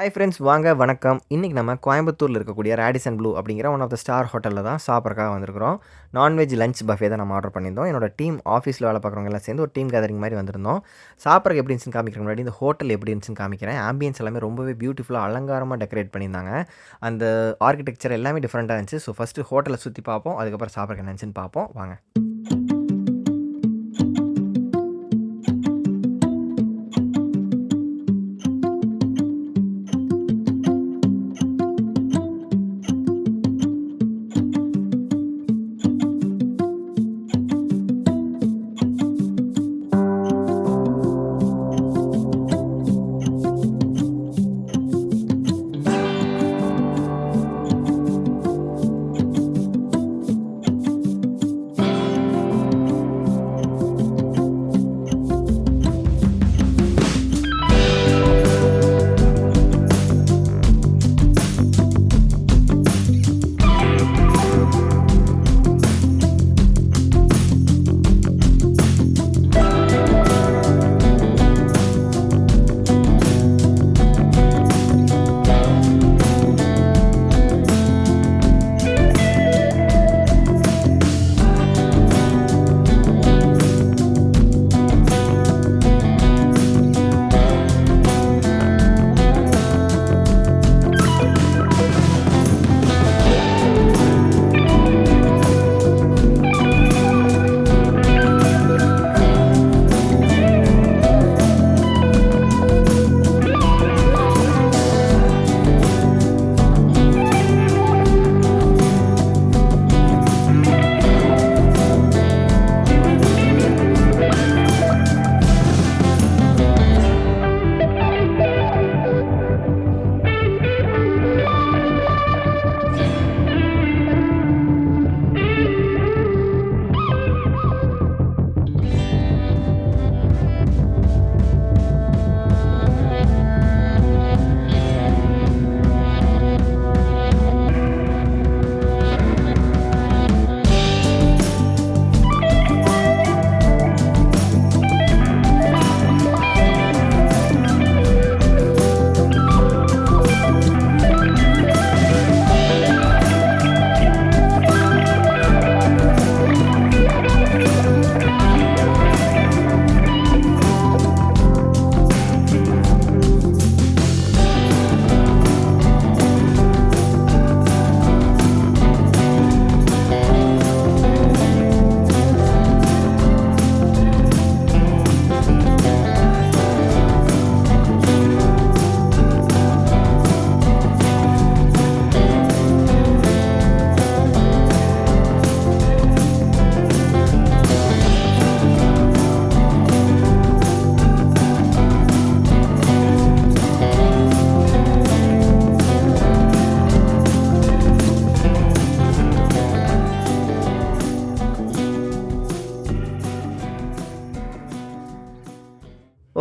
Hi friends வாங்க வணக்கம். இன்றைக்கி நம்ம கோயம்புத்தூரில் இருக்கக்கூடிய ரேடிசன் ப்ளூ அப்படிங்கிற ஒன் ஆஃப் த ஸ்டார் ஹோட்டலில் தான் சாப்பிட்றக்காக வந்திருக்கிறோம். நான்வெஜ் லஞ்ச் பஃபே தான் நம்ம ஆர்டர் பண்ணியிருந்தோம். என்னோட டீம் ஆஃபீஸில் வேலை பார்க்குறவங்க எல்லாம் சேர்ந்து ஒரு டீம் கேதரிங் மாதிரி வந்திருந்தோம். சாப்பிட்றக்கு எப்படி இருந்துச்சுன்னு காமிக்கிற முன்னாடி இந்த ஹோட்டல் எப்படி இருந்துச்சுன்னு காமிக்கிறேன். ஆம்பியன்ஸ் எல்லாமே ரொம்பவே பியூட்டிஃபுல்லாக அலங்காரமாக டெக்கரேட் பண்ணியிருந்தாங்க. அந்த ஆர்கிடெக்சர் எல்லாமே டிஃப்ரெண்ட்டாக இருந்துச்சு. ஸோ ஃபஸ்ட்டு ஹோட்டலை சுற்றி பார்ப்போம். அதுக்கப்புறம் சாப்பிட்றக்கு என்ன இருந்துச்சுன்னு பார்ப்போம் வாங்க.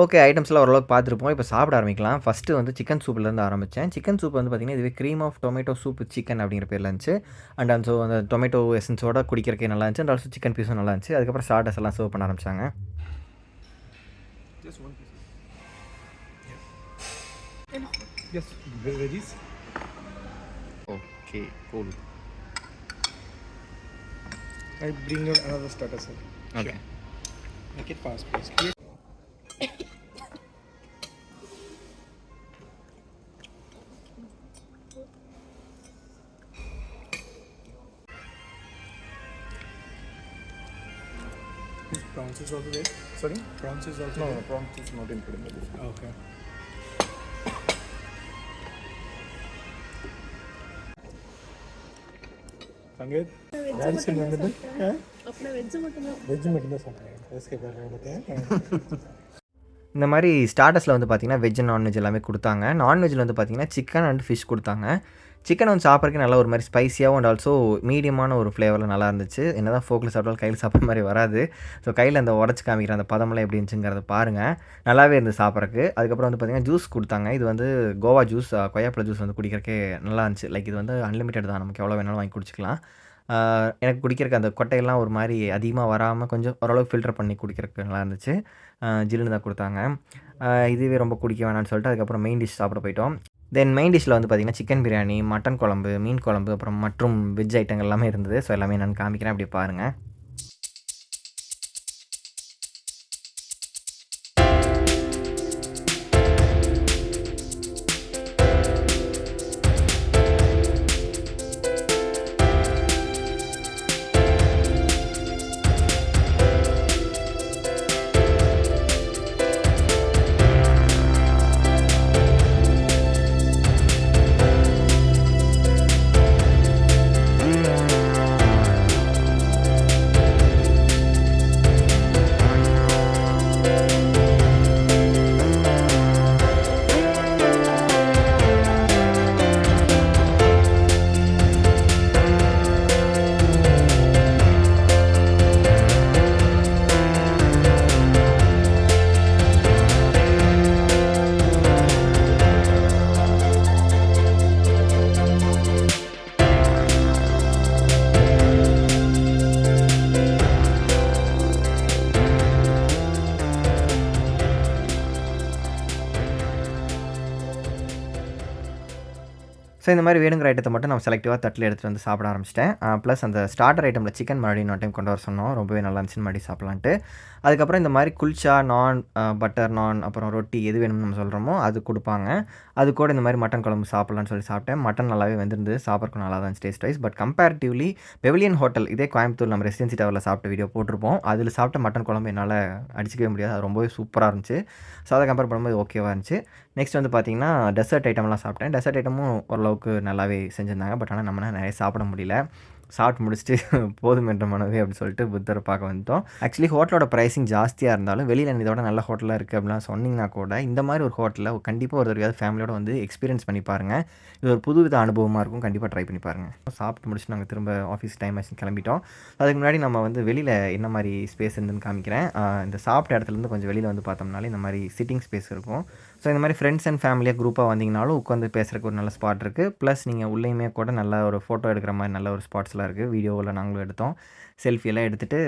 ஓகே, ஐட்டம்ஸ்லாம் ஓரளவுக்கு பார்த்துருப்போம். இப்போ சாப்பிட ஆரம்பிக்கலாம். ஃபஸ்ட்டு வந்து சிக்கன் சூப்லேருந்து ஆரம்பித்தேன். சிக்கன் சூப் வந்து பார்த்திங்கன்னா, இதுவே cream of tomato soup chicken அப்படிங்கிற பேரில் இருந்துச்சு. அண்ட் ஆல்சோ அந்த டொமேட்டோ எசன்ஸோட குடிக்கிறக்கே நல்லா இருந்துச்சு. அண்ட் ஆல்சோ சிக்கன் பீஸும் நல்லா இருந்துச்சு. அதுக்கப்புறம் ஸ்டார்டர்ஸ் எல்லாம் சர்வ் பண்ண ஆரம்பிச்சாங்க. Okay, cool. I bring you another starter, sir. Okay. Make it fast, please. Prawns is also there. Sorry? Prawns is also there. No, prawns is not included in this. Okay. संगीत dance करने में अपना veg மட்டும் veg மட்டும் சாப்பிடுறேன். इसके बारे में बताएं. இந்த மாதிரி ஸ்டார்டர்ஸில் வந்து பார்த்திங்கன்னா வெஜ் நான்வெஜ் எல்லாமே கொடுத்தாங்க. நான்வெஜ்ஜில் வந்து பார்த்திங்கன்னா சிக்கன் அண்ட் ஃபிஷ் கொடுத்தாங்க. சிக்கன் வந்து சாப்பிட்றதுக்கு நல்லா ஒரு மாதிரி ஸ்பைஸியாகவும் அண்ட் ஆல்சோ மீடியமான ஒரு ஃப்ளேவரில் நல்லா இருந்துச்சு. என்ன தான் ஃபோக்கில் சாப்பிட்டாலும் கையில் சாப்பிட்ற மாதிரி வராது. ஸோ கையில் அந்த உடச்சி காமிக்கிற அந்த பதமெல்லாம் எப்படி இருந்துச்சுங்கிறத பாருங்கள். நல்லாவே இருந்துச்சு சாப்பிட்றக்கு. அதுக்கப்புறம் வந்து பார்த்திங்கன்னா ஜூஸ் கொடுத்தாங்க. இது வந்து கோவா ஜூஸ், கொய்யாப்பழ ஜூஸ் வந்து குடிக்கிறக்கே நல்லா இருந்துச்சு. லைக் இது வந்து அன்லிமிட்டட் தான், நமக்கு எவ்வளோ வேணாலும் வாங்கி குடிச்சிக்கலாம். எனக்கு குடிக்கிறக்கு அந்த கொட்டையெல்லாம் ஒரு மாதிரி அதிகமாக வராமல் கொஞ்சம் ஓரளவுக்கு ஃபில்டர் பண்ணி குடிக்கிறதுக்கு நல்லா இருந்துச்சு. ஜில்லுன்னு தான் கொடுத்தாங்க. இதுவே ரொம்ப குடிக்க வேணாம்னு சொல்லிட்டு அதுக்கப்புறம் மெயின் டிஷ் சாப்பிட போயிட்டோம். தென் மெயின் டிஷ்ஷில் வந்து பார்த்திங்கன்னா சிக்கன் பிரியாணி, மட்டன் குழம்பு, மீன் குழம்பு, அப்புறம் மற்றும் வெஜ் ஐட்டங்கள் எல்லாமே இருந்தது. ஸோ எல்லாமே நான் காமிக்கிறேன், அப்படியே பாருங்கள். ஸோ இந்த மாதிரி வேணுங்கிற ஐட்டத்தை மட்டும் நான் செலக்டிவாக தட்டில் எடுத்துகிட்டு வந்து சாப்பிட ஆரம்பிச்சிட்டேன். ப்ளஸ் அந்த ஸ்டார்டர் ஐட்டமில் சிக்கன் மறுபடியும் இன்னொரு டைம் கொண்டு வர சொன்னோம். ரொம்பவே நல்லா இருந்துச்சுன்னு மறுபடியும் சாப்பிட்லான்ட்டு. அதுக்கப்புறம் இந்த மாதிரி குல்ச்சா, நான், பட்டர் நான், அப்புறம் ரொட்டி எது வேணும்னு நம்ம சொல்கிறோமோ அது கொடுப்பாங்க. அது கூட இந்த மாதிரி மட்டன் குழம்பு சாப்பிட்லான்னு சொல்லி சாப்பிட்டேன். மட்டன் நல்லாவே வெந்திருந்தது, சாப்பிட்றதுக்கு நல்லா தான் taste wise. But comparatively pavilion hotel, இதே கோயம்புத்தூர் நம்ம ரெசிடென்சி டவரில் சாப்பிட்ட வீடியோ போட்டிருப்போம். அதில் சாப்பிட்ட மட்டன் குழம்பு என்னால் அடிச்சிக்கவே முடியாது. அது ரொம்பவே சூப்பராக இருந்துச்சு. ஸோ அதை கம்பேர் பண்ணும்போது ஓகேவாக இருந்துச்சு. நெக்ஸ்ட் வந்து பார்த்திங்கன்னா டெசர்ட் ஐட்டம்லாம் சாப்பிட்டேன். டெசர்ட் ஐட்டமும் ஓரளவுக்கு நல்லாவே செஞ்சுருந்தாங்க. பட் ஆனால் நம்மளால் நிறைய சாப்பிட முடியல. சாப்பிட்டு முடிச்சுட்டு போதும் என்ற மனவே அப்படின்னு சொல்லிட்டு புத்தரை பார்க்க வந்துட்டோம். ஆக்சுவலி ஹோட்டலோட ப்ரைஸிங் ஜாஸ்தியாக இருந்தாலும் வெளியில் இதோட நல்ல ஹோட்டலாக இருக்குது அப்படிலாம் சொன்னிங்கன்னா கூட இந்த மாதிரி ஒரு ஹோட்டலில் கண்டிப்பாக ஒரு தடவையாவது ஃபேமிலியோட வந்து எக்ஸ்பீரியன்ஸ் பண்ணி பாருங்கள். இது ஒரு புதுவித அனுபவமாக இருக்கும். கண்டிப்பாக ட்ரை பண்ணி பாருங்கள். சாப்பிட்டு முடிச்சுட்டு நாங்கள் திரும்ப ஆஃபீஸ் டைம் ஆச்சு கிளம்பிட்டோம். அதுக்கு முன்னாடி நம்ம வந்து வெளியில் என்ன மாதிரி ஸ்பேஸ் இருந்துன்னு காமிக்கிறேன். இந்த சாப்பிட்ட இடத்துலேருந்து கொஞ்சம் வெளியில் வந்து பார்த்தோம்னாலே இந்த மாதிரி சிட்டிங் ஸ்பேஸ் இருக்கும். ஸோ இந்த மாதிரி ஃப்ரெண்ட்ஸ் அண்ட் ஃபேமிலியாக குரூப்பாக வந்தீங்கனாலும் உட்காந்து பேசுகிறதுக்கு ஒரு நல்ல ஸ்பாட் இருக்குது. ப்ளஸ் நீங்கள் உள்ளேயுமே கூட நல்ல ஒரு ஃபோட்டோ எடுக்கிற மாதிரி நல்ல ஒரு ஸ்பாட்ஸ்லாம் இருக்குது. வீடியோவில் நாங்களும் எடுத்தோம். செல்ஃபியெல்லாம் எடுத்துகிட்டு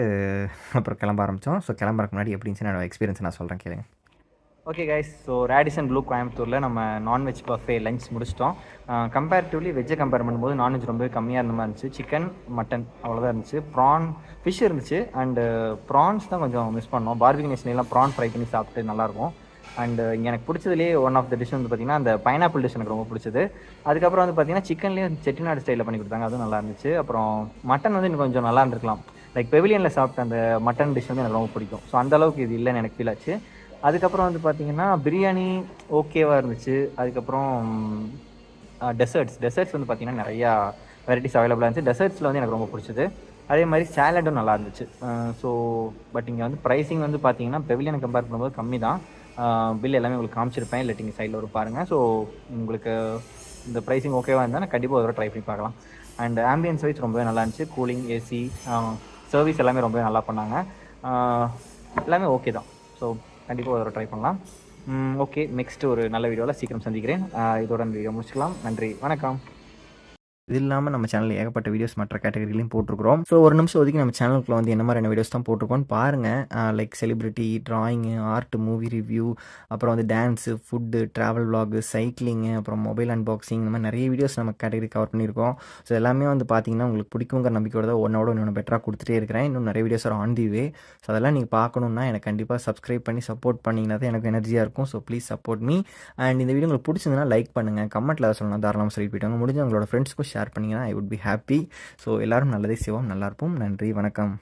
அப்புறம் கிளம்ப ஆரம்பித்தோம். ஸோ கிளம்புறதுக்கு முன்னாடி எப்படி இருந்துச்சு என்னோட எக்ஸ்பீரியன்ஸ் நான் சொல்கிறேன், கேளுங்க. Okay guys, so Radisson Blu கோயம்புத்தூரில் நம்ம நான்வெஜ் பஃபே லஞ்ச் முடிச்சிட்டோம். கம்பேரிட்டிவ்லி வெஜ்ஜை கம்பேர் பண்ணும்போது நான்வெஜ் ரொம்பவே கம்மியாக இருந்த மாதிரி இருந்துச்சு. சிக்கன், மட்டன் அவ்வளோதான் இருந்துச்சு. ப்ரான், ஃபிஷ் இருந்துச்சு. அண்டு ப்ரான்ஸ் தான் கொஞ்சம் மிஸ் பண்ணோம். பார்பிக்யூ நேஷன்லாம் ப்ரான் ஃப்ரை பண்ணி சாப்பிட்டு நல்லாயிருக்கும். அண்டு இங்கே எனக்கு பிடிச்சதுலேயே ஒன் ஆஃப் த டிஷ் வந்து பார்த்திங்கன்னா அந்த பைனாப்பிள் டிஷ் எனக்கு ரொம்ப பிடிச்சது. அதுக்கப்புறம் வந்து பார்த்திங்கன்னா சிக்கன்லேயும் செட்டிநாடு ஸ்டைலில் பண்ணி கொடுத்தாங்க, அதுவும் நல்லா இருந்துச்சு. அப்புறம் மட்டன் வந்து இன்னும் கொஞ்சம் நல்லா இருந்திருக்கலாம். லைக் பெவிலியனில் சாப்பிட்ட அந்த மட்டன் டிஷ் வந்து எனக்கு ரொம்ப பிடிக்கும். ஸோ அந்தளவுக்கு இது இல்லைன்னு எனக்கு ஃபீல் ஆச்சு. அதுக்கப்புறம் வந்து பார்த்திங்கன்னா பிரியாணி ஓகேவாக இருந்துச்சு. அதுக்கப்புறம் டெசர்ட்ஸ் வந்து பார்த்திங்கன்னா நிறையா வெரைட்டிஸ் அவைலபிளாக இருந்துச்சு. டெசர்ட்ஸில் வந்து எனக்கு ரொம்ப பிடிச்சது. அதே மாதிரி சேலடும் நல்லா இருந்துச்சு. ஸோ பட் இங்கே வந்து ப்ரைஸிங் வந்து பார்த்திங்கன்னா பெவிலியனை கம்பேர் பண்ணும்போது கம்மி தான். பில் எல்லாமே உங்களுக்கு காமிச்சிருப்பேன், இல்லாட்டி இங்கே சைடில் ஒரு பாருங்கள். ஸோ உங்களுக்கு இந்த ப்ரைஸிங் ஓகேவாக இருந்தால் நான் கண்டிப்பாக ஒரு தடவை ட்ரை பண்ணி பார்க்கலாம். அண்ட் ஆம்பியன்ஸ் வைஸ் ரொம்பவே நல்லா இருந்துச்சு. கூலிங், ஏசி, சர்வீஸ் எல்லாமே ரொம்பவே நல்லா பண்ணாங்க. எல்லாமே ஓகே தான். ஸோ கண்டிப்பாக ஒரு தடவை ட்ரை பண்ணலாம். ஓகே, நெக்ஸ்ட் ஒரு நல்ல வீடியோவில் சீக்கிரம் சந்திக்கிறேன். இதோட அந்த வீடியோ முடிச்சுக்கலாம். நன்றி, வணக்கம். இது இல்லாமல் நம்ம சேனலில் ஏகப்பட்ட வீடியோஸ் மற்ற கேட்டகரிலையும் போட்டிருக்கிறோம். ஸோ ஒரு நிமிஷம் ஒதுக்கி நம்ம சேனலுக்குள்ள வந்து என்ன மாதிரியான வீடியோஸ் தான் போட்டிருக்கோன்னு பாருங்கள். Like celebrity, drawing, art, movie review, அப்புறம் வந்து dance, food, travel vlog, cycling, அப்புறம் மொபைல் அன்பாக்சிங், இந்த மாதிரி நிறைய வீடியோஸ் நம்ம கேட்டகரி கவர் பண்ணியிருக்கோம். ஸோ எல்லாமே வந்து பார்த்தீங்கன்னா உங்களுக்கு பிடிக்குங்கிற நம்பிக்கையோட தான் ஒன்றோட இன்னொன்று பெட்டராக கொடுத்துட்டே இருக்கிறேன். இன்னும் நிறைய videos are on the way. So அதெல்லாம் நீங்கள் பார்க்கணுன்னா எனக்கு கண்டிப்பாக சப்ஸ்கிரைப் பண்ணி சப்போர்ட் பண்ணிங்கன்னா தான் எனக்கு எனர்ஜியாக இருக்கும். So please support me. And இந்த வீடியோ உங்களுக்கு பிடிச்சிருந்தனா லைக் பண்ணுங்கள், கமெண்ட்டில் சொல்லலாம், தாராளமாக சொல்லிட்டு போயிட்டாங்க. முடிஞ்ச உங்களோட ஃப்ரெண்ட்ஸ்க்கும் ஷேர் பண்ணிங்கன்னா I would be happy. So எல்லோரும் நல்லதே செய்வோம், நல்லா இருப்போம். நன்றி, வணக்கம்.